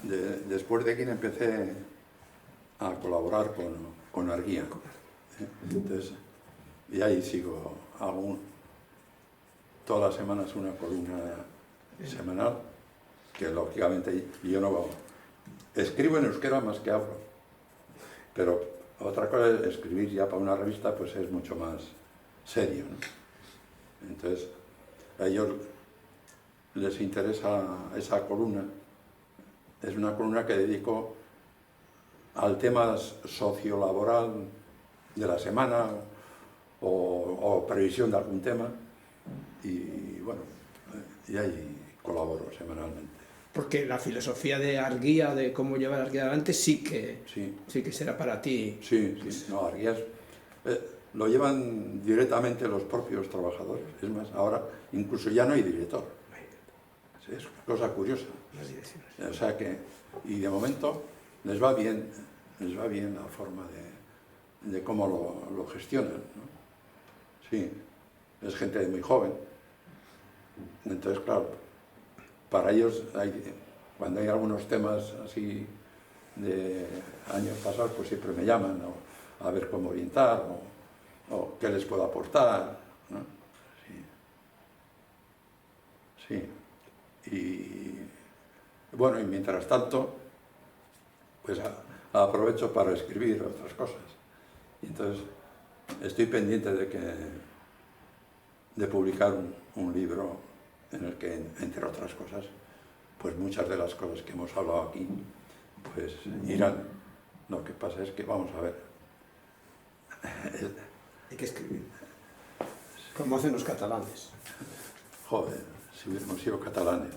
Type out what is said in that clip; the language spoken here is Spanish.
después de que empecé a colaborar con Arguía. Entonces, y ahí sigo, hago todas las semanas una columna semanal, que lógicamente yo no escribo en euskera más que hablo, pero otra cosa es escribir ya para una revista, pues es mucho más serio, ¿no? Entonces, a ellos les interesa esa columna. Es una columna que dedico al tema sociolaboral de la semana o previsión de algún tema, y bueno, y ahí colaboro semanalmente. Porque la filosofía de Arguía, de cómo llevar Arguía adelante, sí que será para ti. Sí, no, Arguía lo llevan directamente los propios trabajadores. Es más, ahora incluso ya no hay director. Es cosa curiosa. O sea que, y de momento les va bien la forma de cómo lo gestionan, ¿no? Sí, es gente muy joven. Entonces, claro, para ellos, cuando hay algunos temas así de años pasados, pues siempre me llaman, ¿no?, a ver cómo orientar o qué les puedo aportar, ¿no? Sí. Y bueno, y mientras tanto, pues aprovecho para escribir otras cosas. Y entonces estoy pendiente de publicar un libro en el que, entre otras cosas, pues muchas de las cosas que hemos hablado aquí, pues irán. Lo que pasa es que, vamos a ver. Hay que escribir. Como hacen los catalanes. Joder, si hubiéramos sido catalanes.